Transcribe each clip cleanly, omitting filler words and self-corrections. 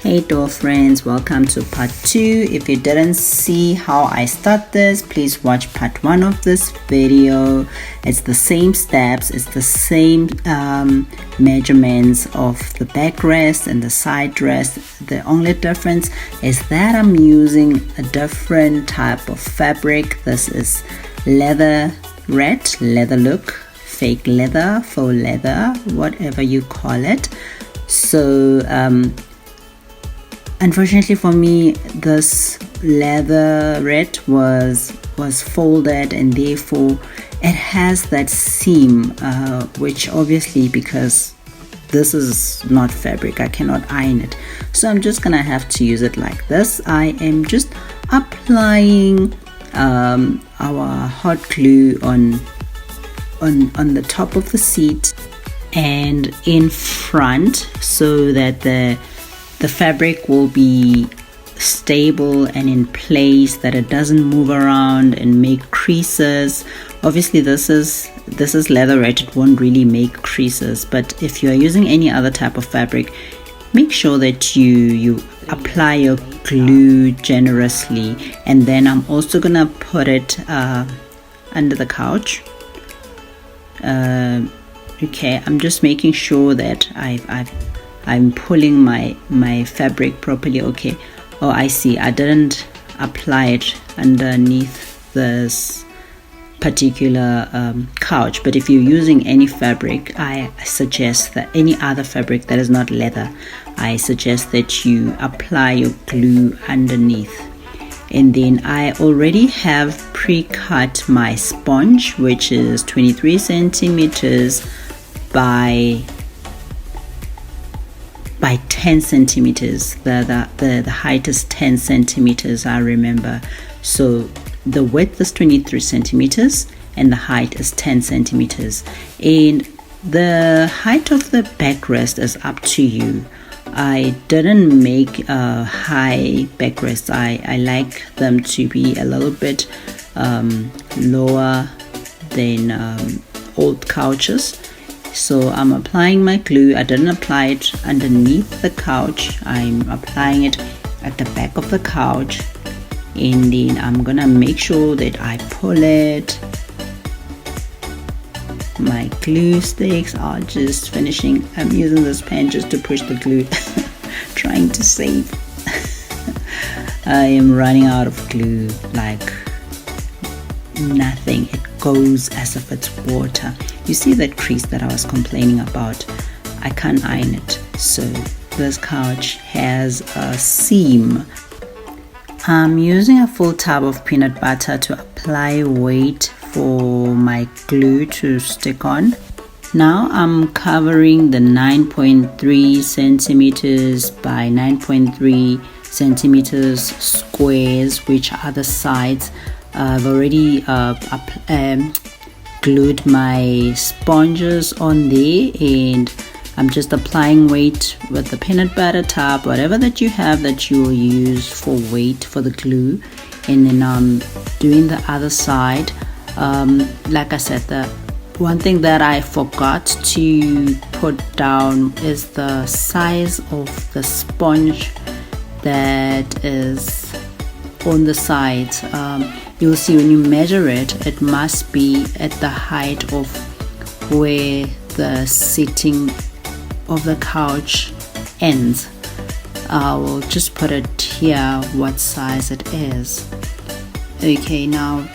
Hey door friends, welcome to part 2. If you didn't see how I start this, please watch part 1 of this video. It's the same steps, it's the same measurements of the backrest and the side rest. The only difference is that I'm using a different type of fabric. This is leather red, leather look, fake leather, faux leather, whatever you call it. So unfortunately for me, this leather red was folded, and therefore it has that seam, which obviously, because this is not fabric, I cannot iron it, so I'm just gonna have to use it like this. I am just applying our hot glue on the top of the seat and in front, so that the fabric will be stable and in place, that it doesn't move around and make creases. Obviously this is leather red, it won't really make creases, but if you are using any other type of fabric, make sure that you apply your glue generously. And then I'm also gonna put it under the couch. Okay, I'm just making sure that I'm pulling my fabric properly. Okay, oh, I see, I didn't apply it underneath this particular couch. But if you're using any fabric, I suggest that any other fabric that is not leather, I suggest that you apply your glue underneath. And then I already have pre-cut my sponge, which is 23 centimeters by 10 centimeters. The height is 10 centimeters, I remember. So the width is 23 centimeters and the height is 10 centimeters. And the height of the backrest is up to you. I didn't make a high backrest. I like them to be a little bit lower than old couches. So I'm applying my glue. I didn't apply it underneath the couch, I'm applying it at the back of the couch, and then I'm gonna make sure that I pull it. My glue sticks are just finishing. I'm using this pen just to push the glue trying to save. I am running out of glue like nothing. It goes as if it's water. You see that crease that I was complaining about? I can't iron it, so this couch has a seam. I'm using a full tub of peanut butter to apply weight for my glue to stick on. Now I'm covering the 9.3 centimeters by 9.3 centimeters squares, which are the sides. I've already glued my sponges on there, and I'm just applying weight with the peanut butter tub, whatever that you have that you will use for weight for the glue. And then I'm doing the other side. Like I said, the one thing that I forgot to put down is the size of the sponge that is on the sides. You'll see when you measure it, it must be at the height of where the seating of the couch ends. I will just put it here what size it is. Okay, now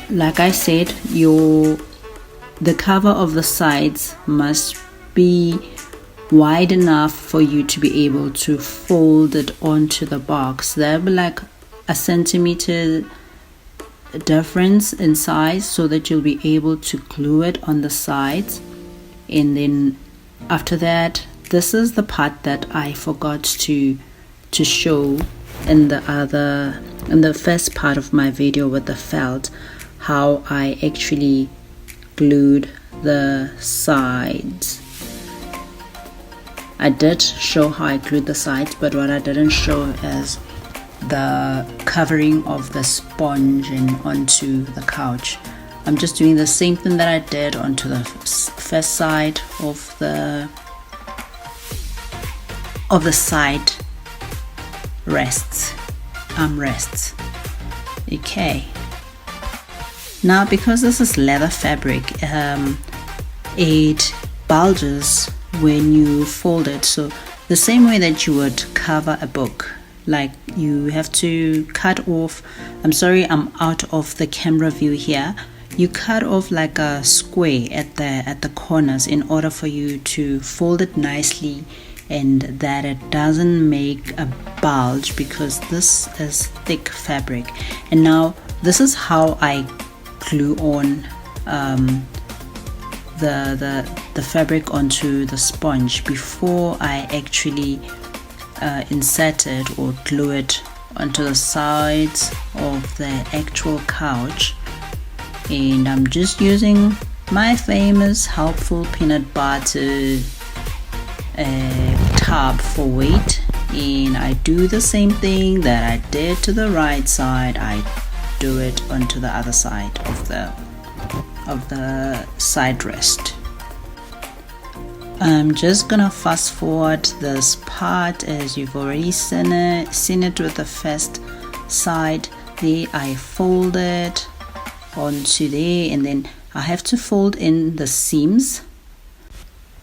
like I said, the cover of the sides must be wide enough for you to be able to fold it onto the box. There'll be like a centimeter difference in size, so that you'll be able to glue it on the sides. And then after that, this is the part that I forgot to show in the first part of my video with the felt, how I actually glued the sides. I did show how I glued the sides, but what I didn't show is the covering of the sponge and onto the couch. I'm just doing the same thing that I did onto the first side of the side armrests. Okay, now because this is leather fabric, it bulges when you fold it. So the same way that you would cover a book, like you have to cut off, I'm sorry, I'm out of the camera view here. You cut off like a square at the corners in order for you to fold it nicely and that it doesn't make a bulge, because this is thick fabric. And now this is how I glue on the fabric onto the sponge before I actually insert it or glue it onto the sides of the actual couch. And I'm just using my famous helpful peanut butter tub for weight, and I do the same thing that I did to the right side, I do it onto the other side of the side rest. I'm just gonna fast forward this part, as you've already seen it with the first side. There I fold it onto there, and then I have to fold in the seams.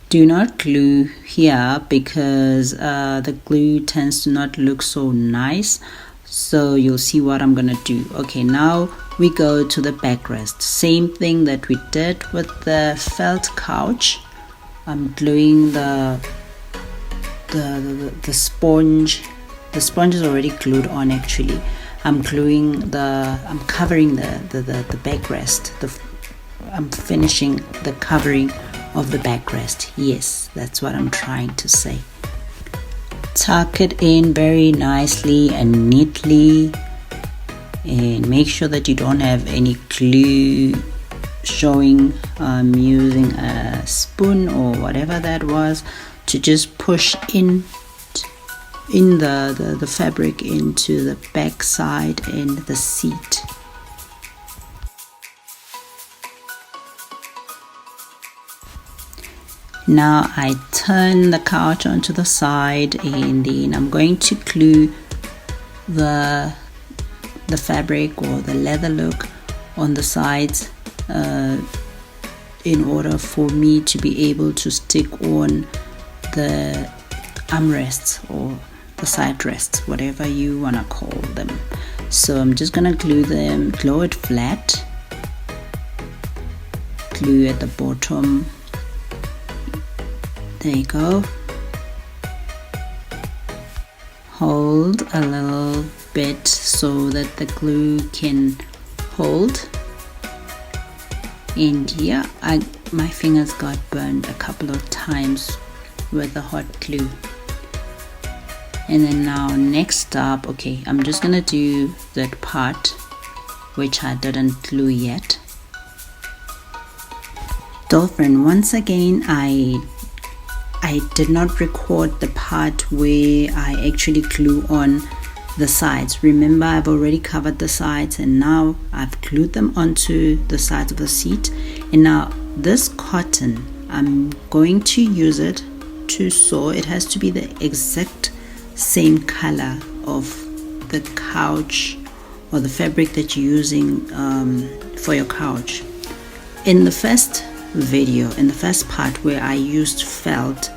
Do not glue here because the glue tends to not look so nice. So you'll see what I'm gonna do. Okay, now we go to the backrest. Same thing that we did with the felt couch. I'm gluing the sponge. The sponge is already glued on actually. I'm covering the backrest. I'm finishing the covering of the backrest. Yes, that's what I'm trying to say. Tuck it in very nicely and neatly, and make sure that you don't have any glue showing. I'm using a spoon or whatever that was to just push in the fabric into the back side and the seat. Now I turn the couch onto the side, and then I'm going to glue the fabric or the leather look on the sides in order for me to be able to stick on the armrests or the side rests, whatever you want to call them. So I'm just gonna glue it flat, glue at the bottom. There you go. Hold a little bit so that the glue can hold. And yeah, my fingers got burned a couple of times with the hot glue. And then now next up, okay, I'm just gonna do that part which I didn't glue yet. Dolphin, once again I did not record the part where I actually glue on the sides. Remember, I've already covered the sides and now I've glued them onto the sides of the seat. And now this cotton, I'm going to use it to sew. It has to be the exact same color of the couch or the fabric that you're using for your couch. In the first video, in the first part where I used felt,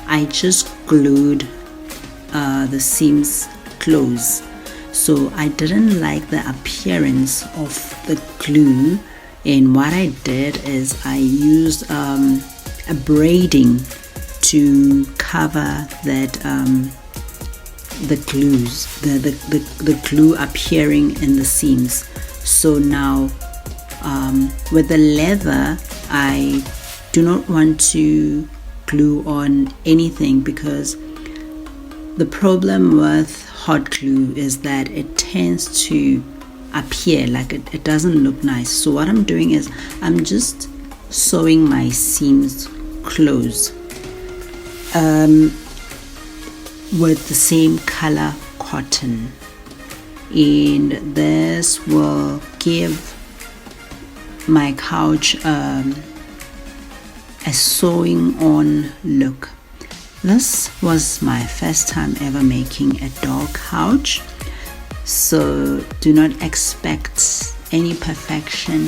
I just glued the seams close, so I didn't like the appearance of the glue, and what I did is I used a braiding to cover that the glue appearing in the seams. So now with the leather, I do not want to glue on anything, because the problem with hot glue is that it tends to appear like it doesn't look nice. So what I'm doing is I'm just sewing my seams close with the same color cotton, and this will give my couch a sewing on look. This was my first time ever making a doll couch, so do not expect any perfection.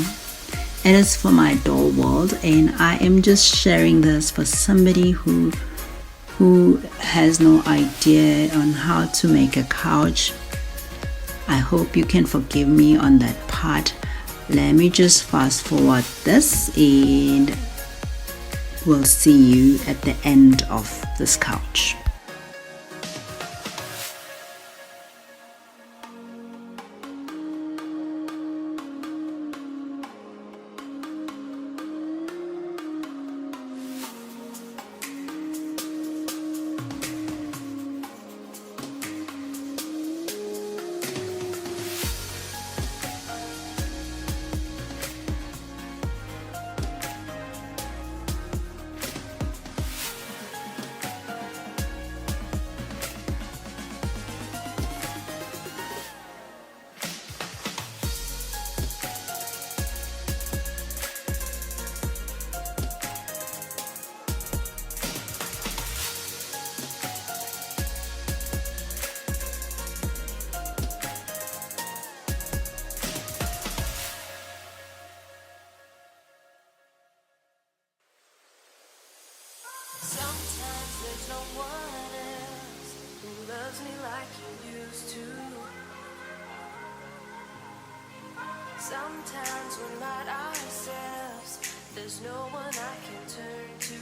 It is for my doll world, and I am just sharing this for somebody who has no idea on how to make a couch. I hope you can forgive me on that part. Let me just fast forward this, and we'll see you at the end of this couch. Sometimes there's no one else who loves me like you used to. Sometimes we're not ourselves. There's no one I can turn to.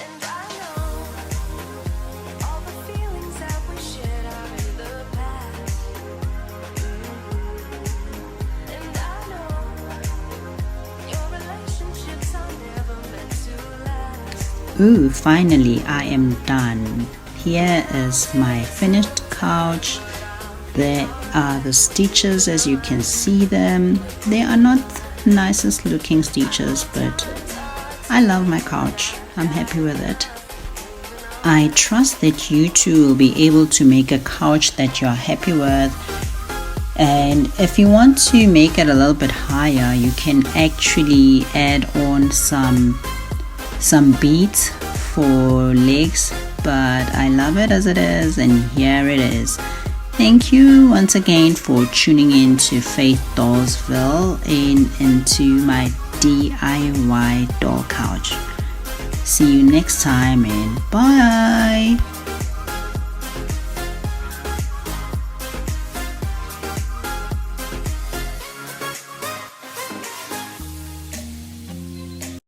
And I know all the feelings that we shared are in the past. And I know your relationships are never meant to last. Ooh, finally I am done. Here is my finished couch. There are the stitches, as you can see them. They are not the nicest looking stitches, but I love my couch. I'm happy with it. I trust that you too will be able to make a couch that you're happy with. And if you want to make it a little bit higher, you can actually add on some beads for legs, but I love it as it is, and here it is. Thank you once again for tuning in to Faith Dollsville and into my DIY doll couch. See you next time, and bye.